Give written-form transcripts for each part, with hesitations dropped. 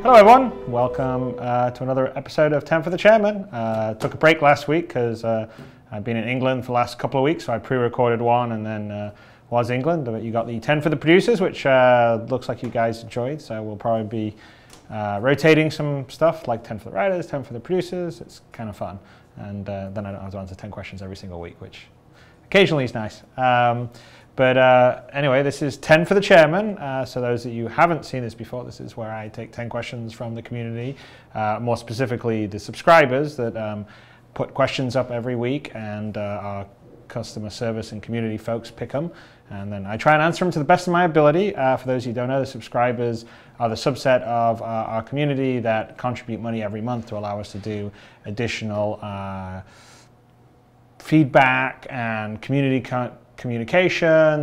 Hello everyone, welcome to another episode of 10 for the Chairman. Took a break last week because I've been in England for the last couple of weeks, so I pre-recorded one and then was England. But you got the 10 for the producers, which looks like you guys enjoyed, so we'll probably be rotating some stuff like 10 for the writers, 10 for the producers. It's kind of fun. And then I don't have to answer 10 questions every single week, which occasionally is nice. But anyway, this is 10 for the Chairman. So those of you who haven't seen this before, this is where I take 10 questions from the community, more specifically the subscribers that put questions up every week, and our customer service and community folks pick them. And then I try and answer them to the best of my ability. For those of you who don't know, the subscribers are the subset of our community that contribute money every month to allow us to do additional feedback and communication.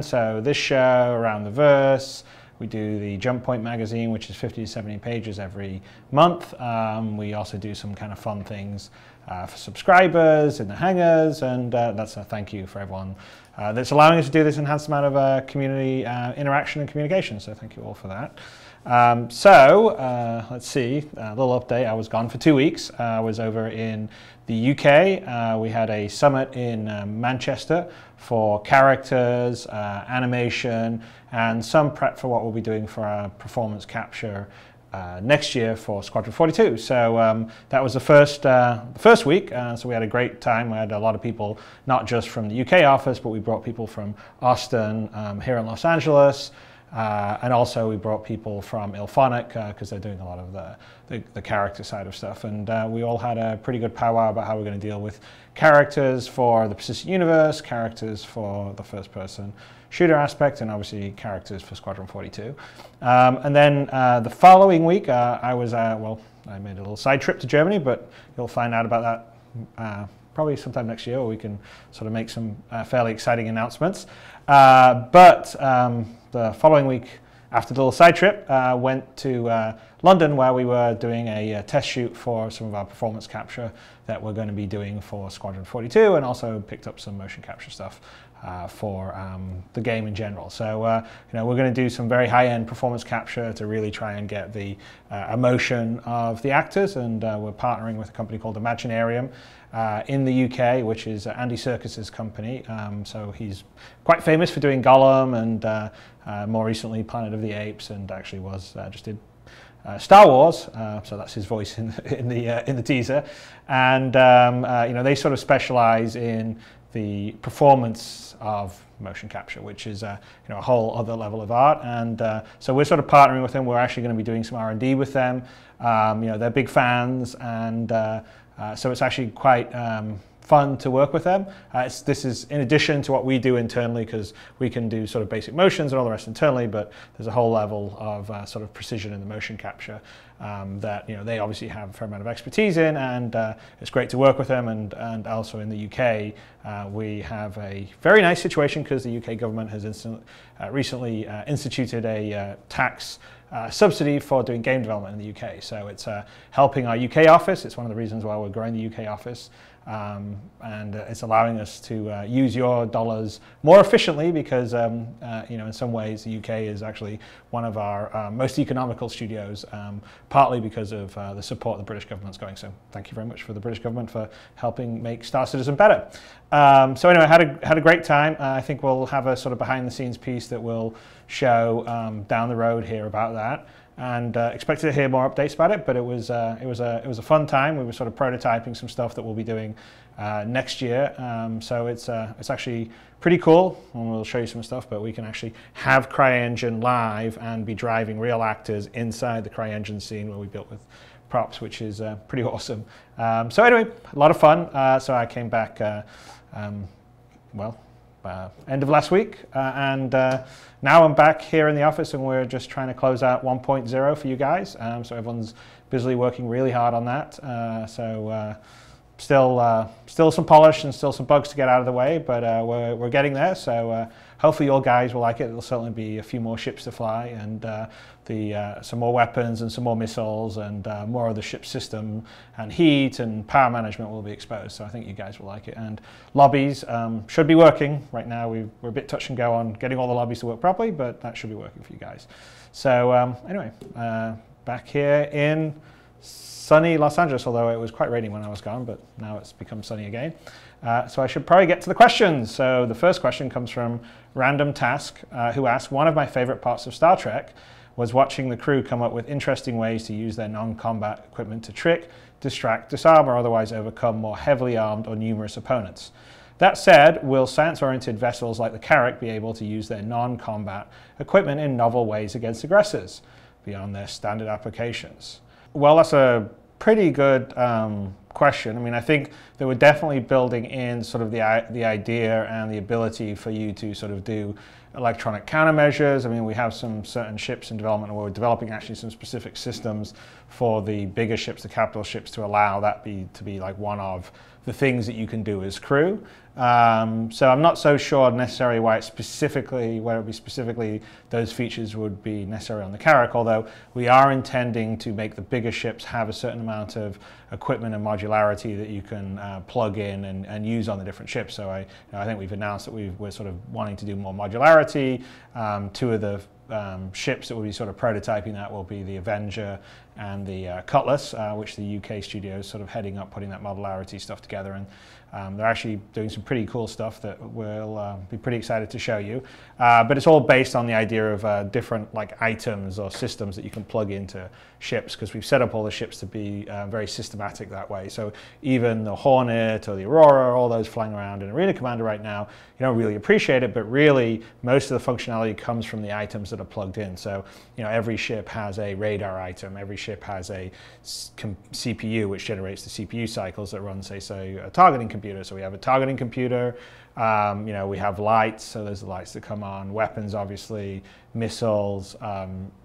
So this show, Around the Verse, we do the Jump Point magazine, which is 50 to 70 pages every month. We also do some kind of fun things for subscribers in the hangers, and that's a thank you for everyone that's allowing us to do this enhanced amount of community interaction and communication. So thank you all for that. Let's see, a little update. I was gone for 2 weeks. I was over in the UK. We had a summit in Manchester for characters, animation, and some prep for what we'll be doing for our performance capture next year for Squadron 42. So that was the first week, so we had a great time. We had a lot of people, not just from the UK office, but we brought people from Austin, here in Los Angeles, and also we brought people from Ilphonic because they're doing a lot of the character side of stuff. And we all had a pretty good powwow about how we're going to deal with characters for the persistent universe, characters for the first person shooter aspect, and obviously characters for Squadron 42. And then the following week I made a little side trip to Germany, but you'll find out about that probably sometime next year, or we can sort of make some fairly exciting announcements. But the following week, after the little side trip, went to London, where we were doing a test shoot for some of our performance capture that we're going to be doing for Squadron 42, and also picked up some motion capture stuff for the game in general. So we're going to do some very high-end performance capture to really try and get the emotion of the actors, and we're partnering with a company called Imaginarium in the UK, which is Andy Serkis's company. So he's quite famous for doing Gollum and more recently Planet of the Apes, and actually just did Star Wars, so that's his voice in the teaser. And they sort of specialize in the performance of motion capture, which is a whole other level of art. And so we're sort of partnering with them. We're actually going to be doing some R&D with them. They're big fans, and so it's actually quite fun to work with them. This is in addition to what we do internally, because we can do sort of basic motions and all the rest internally, but there's a whole level of sort of precision in the motion capture that they obviously have a fair amount of expertise in, and it's great to work with them. And also in the UK, we have a very nice situation because the UK government has recently instituted a tax subsidy for doing game development in the UK. So it's helping our UK office. It's one of the reasons why we're growing the UK office. And it's allowing us to use your dollars more efficiently, because in some ways the UK is actually one of our most economical studios, partly because of the support the British government's going. So thank you very much for the British government for helping make Star Citizen better. So anyway, had a great time. I think we'll have a sort of behind the scenes piece that we'll show down the road here about that. And expected to hear more updates about it, but it was a fun time. We were sort of prototyping some stuff that we'll be doing next year. So it's actually pretty cool, and we'll show you some stuff. But we can actually have CryEngine live and be driving real actors inside the CryEngine scene where we built with props, which is pretty awesome. So anyway, a lot of fun. So I came back, end of last week, and now I'm back here in the office, and we're just trying to close out 1.0 for you guys. So everyone's busily working really hard on that. Still some polish and still some bugs to get out of the way, but we're getting there. So hopefully you guys will like it. There'll certainly be a few more ships to fly, and some more weapons and some more missiles, and more of the ship system and heat and power management will be exposed. So I think you guys will like it. And lobbies should be working. Right now we're a bit touch and go on getting all the lobbies to work properly, but that should be working for you guys. So anyway, back here in sunny Los Angeles, although it was quite rainy when I was gone, but now it's become sunny again. So I should probably get to the questions. So the first question comes from Random Task, who asked, one of my favorite parts of Star Trek was watching the crew come up with interesting ways to use their non-combat equipment to trick, distract, disarm, or otherwise overcome more heavily armed or numerous opponents. That said, will science-oriented vessels like the Carrack be able to use their non-combat equipment in novel ways against aggressors beyond their standard applications? Well, that's a pretty good question. I mean, I think that we're definitely building in sort of the idea and the ability for you to sort of do electronic countermeasures. I mean, we have some certain ships in development where we're developing actually some specific systems for the bigger ships, the capital ships, to allow that to be like one of the things that you can do as crew. So I'm not so sure necessarily why it would be specifically those features would be necessary on the Carrack, although we are intending to make the bigger ships have a certain amount of equipment and modularity that you can plug in and use on the different ships. So I think we've announced that we're sort of wanting to do more modularity. Two of the ships that will be sort of prototyping that will be the Avenger and the Cutlass, which the UK studio is sort of heading up, putting that modularity stuff together, and they're actually doing some pretty cool stuff that we'll be pretty excited to show you. But it's all based on the idea of different like items or systems that you can plug into ships, because we've set up all the ships to be very systematic that way. So even the Hornet or the Aurora, all those flying around in Arena Commander right now, you don't really appreciate it, but really most of the functionality comes from the items that are plugged in. So every ship has a radar item, every ship has a CPU which generates the CPU cycles that run, say a targeting computer. So we have a targeting computer, we have lights, so those are the lights that come on, weapons obviously, missiles,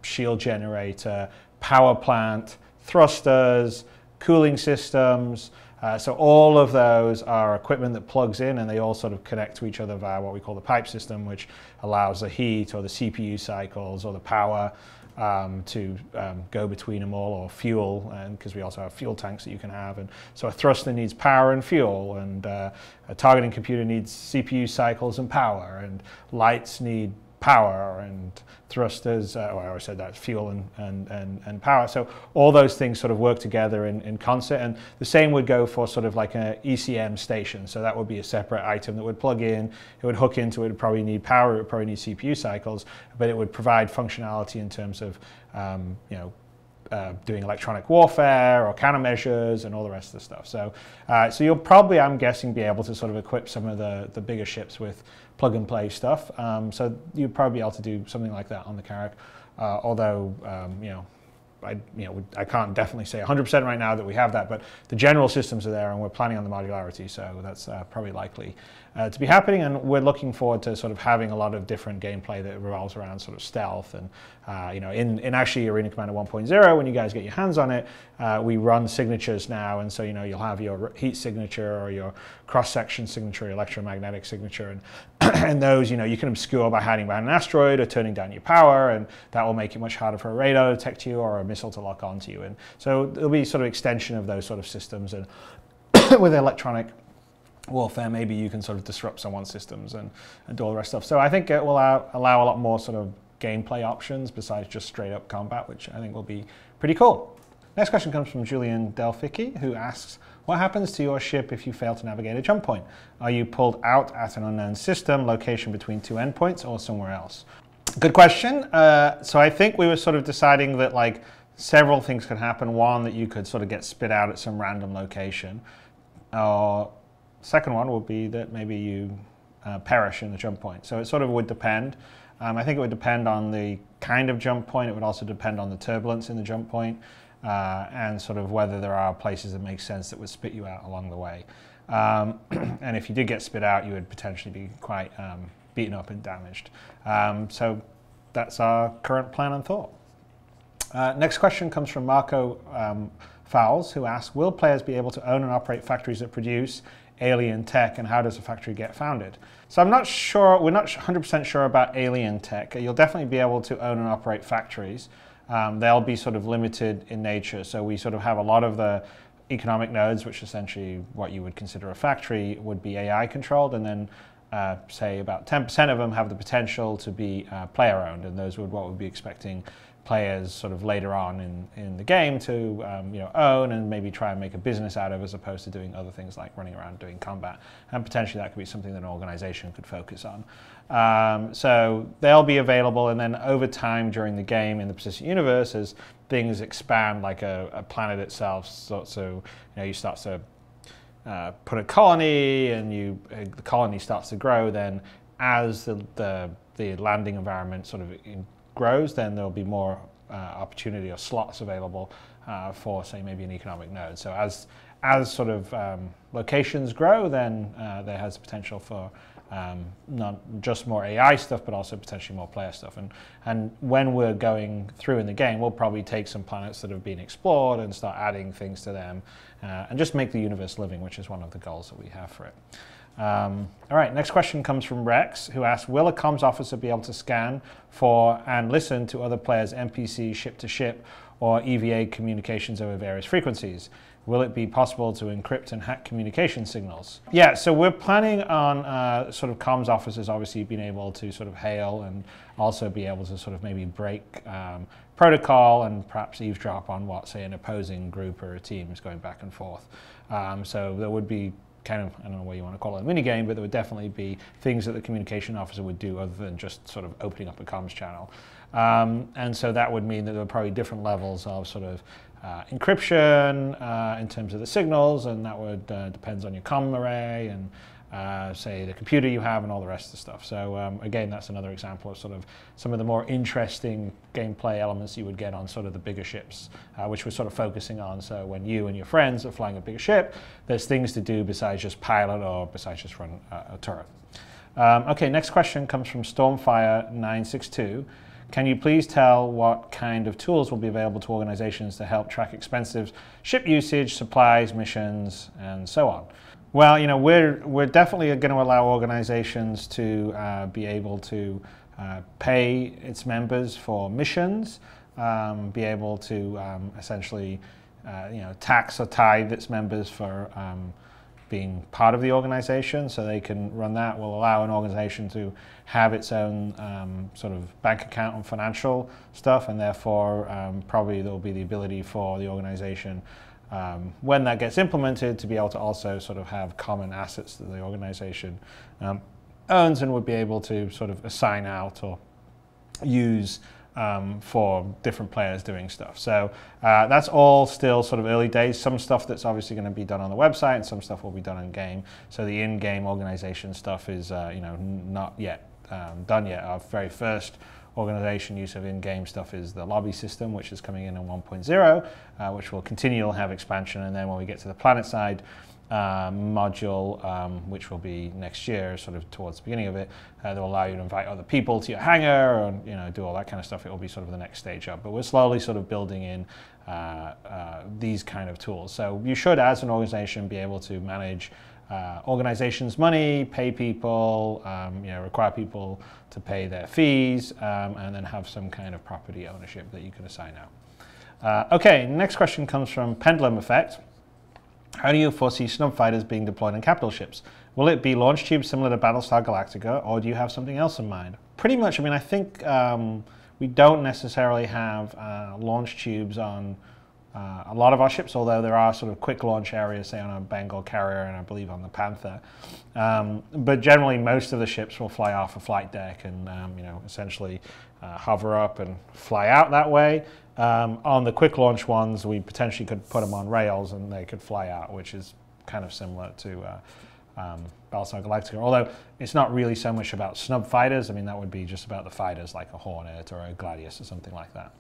shield generator, power plant, thrusters, cooling systems. So all of those are equipment that plugs in, and they all sort of connect to each other via what we call the pipe system, which allows the heat or the CPU cycles or the power to go between them all, or fuel, and because we also have fuel tanks that you can have. And so a thruster needs power and fuel, and a targeting computer needs CPU cycles and power, and lights need power, and thrusters, I already said that, fuel and power. So all those things sort of work together in concert, and the same would go for sort of like an ECM station. So that would be a separate item that would plug in, it would hook into it, it would probably need power, it would probably need CPU cycles, but it would provide functionality in terms of doing electronic warfare or countermeasures and all the rest of the stuff. So, so you'll probably, I'm guessing, be able to sort of equip some of the bigger ships with plug and play stuff. So you'd probably be able to do something like that on the Carrack. Although, I can't definitely say 100% right now that we have that, but the general systems are there, and we're planning on the modularity, so that's probably likely to be happening. And we're looking forward to sort of having a lot of different gameplay that revolves around sort of stealth. And in actually Arena Commander 1.0, when you guys get your hands on it, we run signatures now, and so you'll have your heat signature or your cross-section signature, your electromagnetic signature, and and those you can obscure by hiding behind an asteroid or turning down your power, and that will make it much harder for a radar to detect you or a missile to lock onto you. And so there'll be sort of extension of those sort of systems, and with electronic warfare, maybe you can sort of disrupt someone's systems and do all the rest of stuff. So I think it will allow a lot more sort of gameplay options besides just straight up combat, which I think will be pretty cool. Next question comes from Julian Delficki, who asks, what happens to your ship if you fail to navigate a jump point? Are you pulled out at an unknown system, location between two endpoints, or somewhere else? Good question. So I think we were sort of deciding that like several things could happen. One, that you could sort of get spit out at some random location. Second one would be that maybe you perish in the jump point. So it sort of would depend. I think it would depend on the kind of jump point. It would also depend on the turbulence in the jump point, and sort of whether there are places that make sense that would spit you out along the way. And if you did get spit out, you would potentially be quite beaten up and damaged. So that's our current plan and thought. Next question comes from Marco Fowles, who asks, will players be able to own and operate factories that produce alien tech, and how does a factory get founded? So I'm not sure, we're not 100% sure about alien tech. You'll definitely be able to own and operate factories. They'll be sort of limited in nature. So we sort of have a lot of the economic nodes, which essentially what you would consider a factory, would be AI controlled, and then say about 10% of them have the potential to be player owned, and those would what we'd be expecting players sort of later on in the game to own and maybe try and make a business out of, as opposed to doing other things like running around doing combat. And potentially that could be something that an organization could focus on. So they'll be available, and then over time during the game in the persistent universe, as things expand, like a planet itself, so you start to put a colony, and the colony starts to grow, then as the landing environment sort of grows, then there'll be more opportunity or slots available for, say, maybe an economic node. So as sort of locations grow, then there has potential for not just more AI stuff, but also potentially more player stuff. And when we're going through in the game, we'll probably take some planets that have been explored and start adding things to them, and just make the universe living, which is one of the goals that we have for it. All right, next question comes from Rex, who asks, will a comms officer be able to scan for and listen to other players' NPC ship-to-ship or EVA communications over various frequencies? Will it be possible to encrypt and hack communication signals? Yeah, so we're planning on sort of comms officers obviously being able to sort of hail and also be able to sort of maybe break protocol and perhaps eavesdrop on what, say, an opposing group or a team is going back and forth. So there would be kind of, I don't know what you want to call it, a mini game, but there would definitely be things that the communication officer would do other than just sort of opening up a comms channel. And so that would mean that there are probably different levels of sort of encryption in terms of the signals, and that would depends on your comm array and say the computer you have and all the rest of the stuff. So again, that's another example of sort of some of the more interesting gameplay elements you would get on sort of the bigger ships, which we're sort of focusing on. So when you and your friends are flying a bigger ship, there's things to do besides just pilot or besides just run a turret. Okay, next question comes from Stormfire962. Can you please tell what kind of tools will be available to organizations to help track expensive ship usage, supplies, missions, and so on? Well, we're definitely going to allow organizations to be able to pay its members for missions, be able to essentially tax or tithe its members for being part of the organization, so they can run that. Will allow an organization to have its own sort of bank account and financial stuff, and therefore probably there will be the ability for the organization, when that gets implemented, to be able to also sort of have common assets that the organization owns and would be able to sort of assign out or use for different players doing stuff. So that's all still sort of early days. Some stuff that's obviously going to be done on the website, and some stuff will be done in game. So the in-game organization stuff is not yet done yet. Our very first organization use of in-game stuff is the lobby system, which is coming in 1.0, which will continue to have expansion. And then when we get to the planet side module, which will be next year, sort of towards the beginning of it, that will allow you to invite other people to your hangar and do all that kind of stuff. It will be sort of the next stage up, but we're slowly sort of building in these kind of tools. So you should, as an organization, be able to manage organizations' money, pay people, require people to pay their fees, and then have some kind of property ownership that you can assign out. Okay, next question comes from Pendulum Effect. How do you foresee Snubfighters being deployed in capital ships? Will it be launch tubes similar to Battlestar Galactica, or do you have something else in mind? Pretty much, I think we don't necessarily have launch tubes on a lot of our ships, although there are sort of quick launch areas, say on a Bengal carrier and I believe on the Panther. But generally, most of the ships will fly off a flight deck and essentially hover up and fly out that way. On the quick launch ones, we potentially could put them on rails and they could fly out, which is kind of similar to Battlestar Galactica. Although it's not really so much about Snubfighters. That would be just about the fighters like a Hornet or a Gladius or something like that.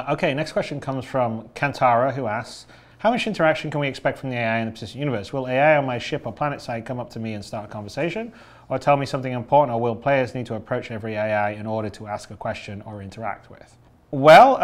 Okay, next question comes from Kantara, who asks, how much interaction can we expect from the AI in the persistent universe? Will AI on my ship or planet side come up to me and start a conversation, or tell me something important, or will players need to approach every AI in order to ask a question or interact with? Well,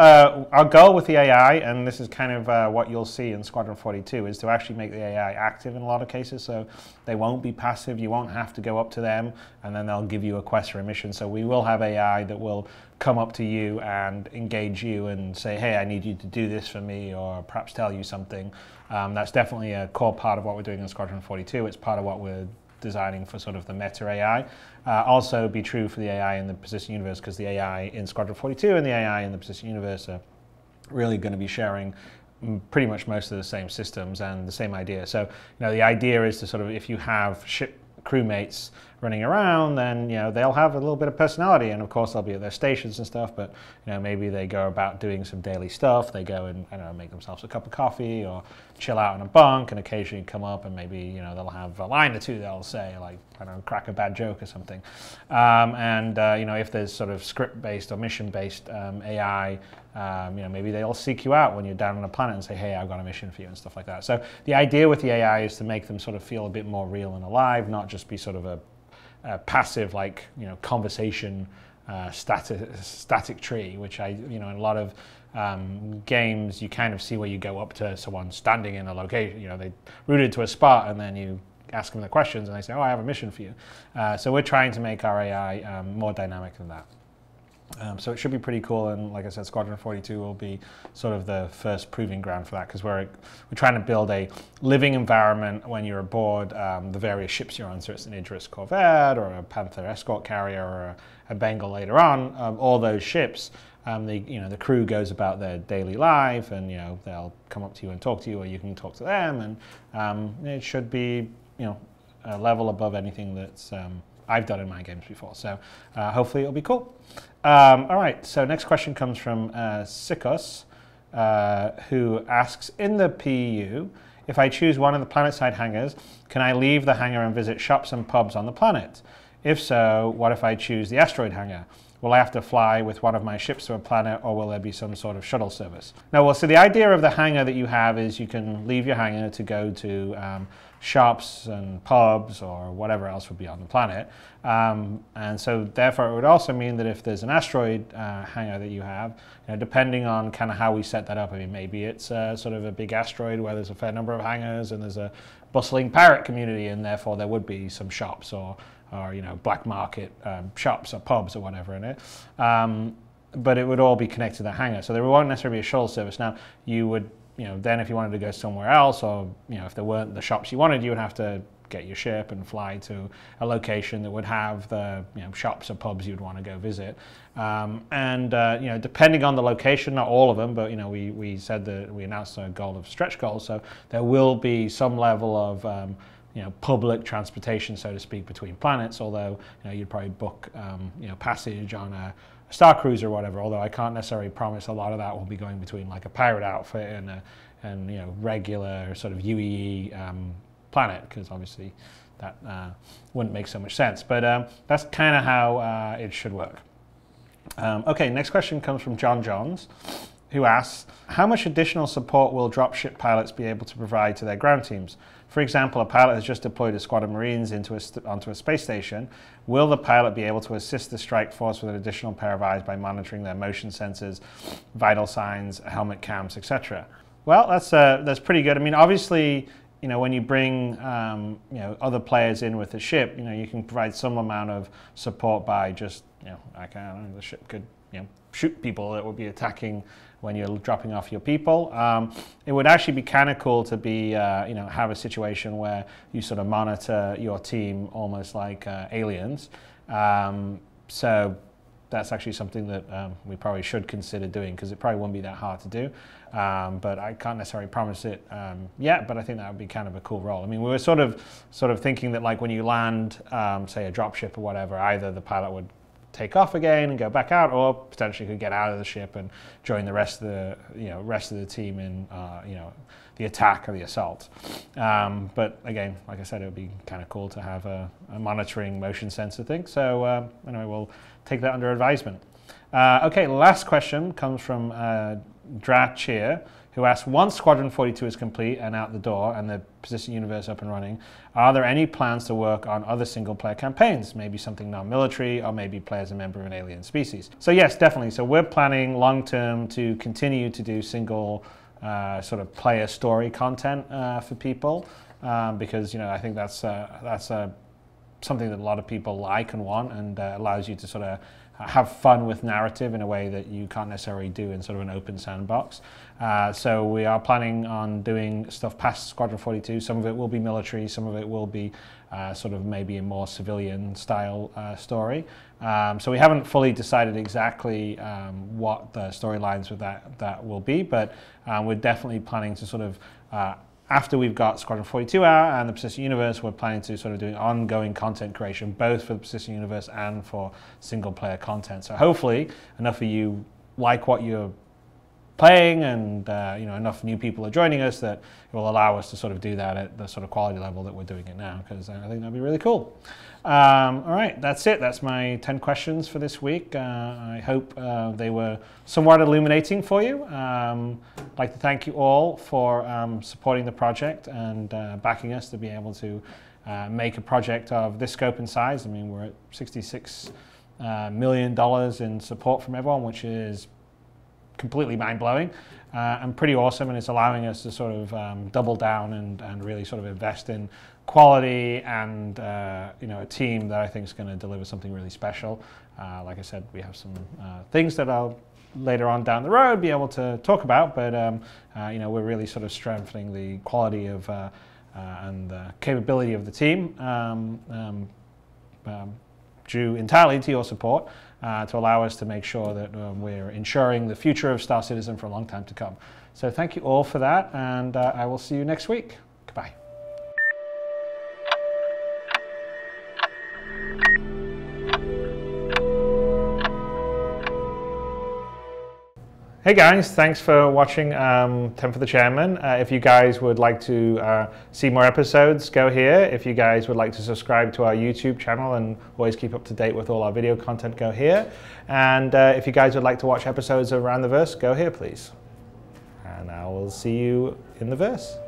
our goal with the AI, and this is kind of what you'll see in Squadron 42, is to actually make the AI active in a lot of cases, so they won't be passive. You won't have to go up to them and then they'll give you a quest or a mission. So we will have AI that will come up to you and engage you and say, hey, I need you to do this for me, or perhaps tell you something. That's definitely a core part of what we're doing in Squadron 42. It's part of what we're designing for sort of the meta AI. Also be true for the AI in the persistent universe, because the AI in Squadron 42 and the AI in the persistent universe are really going to be sharing pretty much most of the same systems and the same idea. So, the idea is to sort of, if you have ship crewmates running around, then they'll have a little bit of personality, and of course they'll be at their stations and stuff, but maybe they go about doing some daily stuff. They go and, I don't know, make themselves a cup of coffee or chill out in a bunk, and occasionally come up and maybe they'll have a line or two they'll say, like, I don't know, crack a bad joke or something. If there's sort of script-based or mission-based AI, maybe they'll seek you out when you're down on a planet and say, hey, I've got a mission for you and stuff like that. So the idea with the AI is to make them sort of feel a bit more real and alive, not just be sort of a passive, like, conversation static tree, which in a lot of games you kind of see where you go up to someone standing in a location, they rooted to a spot, and then you ask them the questions and they say, oh, I have a mission for you. So we're trying to make our AI more dynamic than that. So it should be pretty cool, and like I said, Squadron 42 will be sort of the first proving ground for that, because we're trying to build a living environment when you're aboard the various ships you're on. So it's an Idris Corvette or a Panther escort carrier or a Bengal later on. All those ships, the crew goes about their daily life, and they'll come up to you and talk to you, or you can talk to them, and it should be a level above anything that's I've done in my games before. So hopefully it'll be cool. All right, so next question comes from Sikos, who asks, in the PU, if I choose one of the planet-side hangars, can I leave the hangar and visit shops and pubs on the planet? If so, what if I choose the asteroid hangar? Will I have to fly with one of my ships to a planet, or will there be some sort of shuttle service? No, well, so the idea of the hangar that you have is you can leave your hangar to go to shops and pubs or whatever else would be on the planet. And so therefore it would also mean that if there's an asteroid hangar that you have, depending on kind of how we set that up, I mean, maybe it's sort of a big asteroid where there's a fair number of hangars and there's a bustling pirate community, and therefore there would be some shops or black market shops or pubs or whatever in it. But it would all be connected to the hangar. So there won't necessarily be a shuttle service. Now, you would, then if you wanted to go somewhere else, or, if there weren't the shops you wanted, you would have to get your ship and fly to a location that would have the shops or pubs you'd want to go visit. Depending on the location, not all of them, but we said that we announced a goal of stretch goals, so there will be some level of public transportation, so to speak, between planets, although you'd probably book passage on a Star Cruiser or whatever, although I can't necessarily promise a lot of that will be going between like a pirate outfit and regular sort of UEE planet, because obviously that wouldn't make so much sense. But that's kind of how it should work. Okay, next question comes from John Johns, who asks, how much additional support will dropship pilots be able to provide to their ground teams? For example, a pilot has just deployed a squad of Marines onto a space station. Will the pilot be able to assist the strike force with an additional pair of eyes by monitoring their motion sensors, vital signs, helmet cams, etc.? Well, that's pretty good. I mean, obviously, when you bring other players in with the ship, you can provide some amount of support by just the ship could shoot people that would be attacking when you're dropping off your people. It would actually be kind of cool to be, have a situation where you sort of monitor your team almost like aliens. So that's actually something that we probably should consider doing, because it probably won't be that hard to do. But I can't necessarily promise it yet, but I think that would be kind of a cool role. I mean, we were sort of thinking that, like, when you land, say, a dropship or whatever, either the pilot would take off again and go back out, or potentially could get out of the ship and join the rest of the team in the attack or the assault. But again, like I said, it would be kind of cool to have a monitoring motion sensor thing. So anyway, we'll take that under advisement. Okay, last question comes from Dra Cheer, who asks, once Squadron 42 is complete and out the door and the persistent universe up and running, are there any plans to work on other single-player campaigns, maybe something non-military, or maybe play as a member of an alien species? So yes, definitely. So we're planning long-term to continue to do single sort of player story content for people, because I think that's something that a lot of people like and want, and allows you to sort of have fun with narrative in a way that you can't necessarily do in sort of an open sandbox. So we are planning on doing stuff past Squadron 42. Some of it will be military, some of it will be sort of maybe a more civilian style story. So we haven't fully decided exactly what the storylines with that will be, but we're definitely planning to sort of after we've got Squadron 42 out and the Persistent Universe, we're planning to sort of do ongoing content creation, both for the Persistent Universe and for single player content. So hopefully enough of you like what you're playing and you know, enough new people are joining us that it will allow us to sort of do that at the sort of quality level that we're doing it now, because I think that'd be really cool. All right, that's it. That's my 10 questions for this week. I hope they were somewhat illuminating for you. I'd like to thank you all for supporting the project and backing us to be able to make a project of this scope and size. I mean, we're at $66 million in support from everyone, which is completely mind-blowing and pretty awesome, and it's allowing us to sort of double down and really sort of invest in quality and you know, a team that I think is going to deliver something really special. Like I said, we have some things that I'll later on down the road be able to talk about, but you know, we're really sort of strengthening the quality of and the capability of the team due entirely to your support to allow us to make sure that we're ensuring the future of Star Citizen for a long time to come. So thank you all for that, and I will see you next week. Goodbye. Hey guys, thanks for watching 10 for the Chairman. If you guys would like to see more episodes, go here. If you guys would like to subscribe to our YouTube channel and always keep up to date with all our video content, go here. And if you guys would like to watch episodes of Around the Verse, go here please. And I will see you in the verse.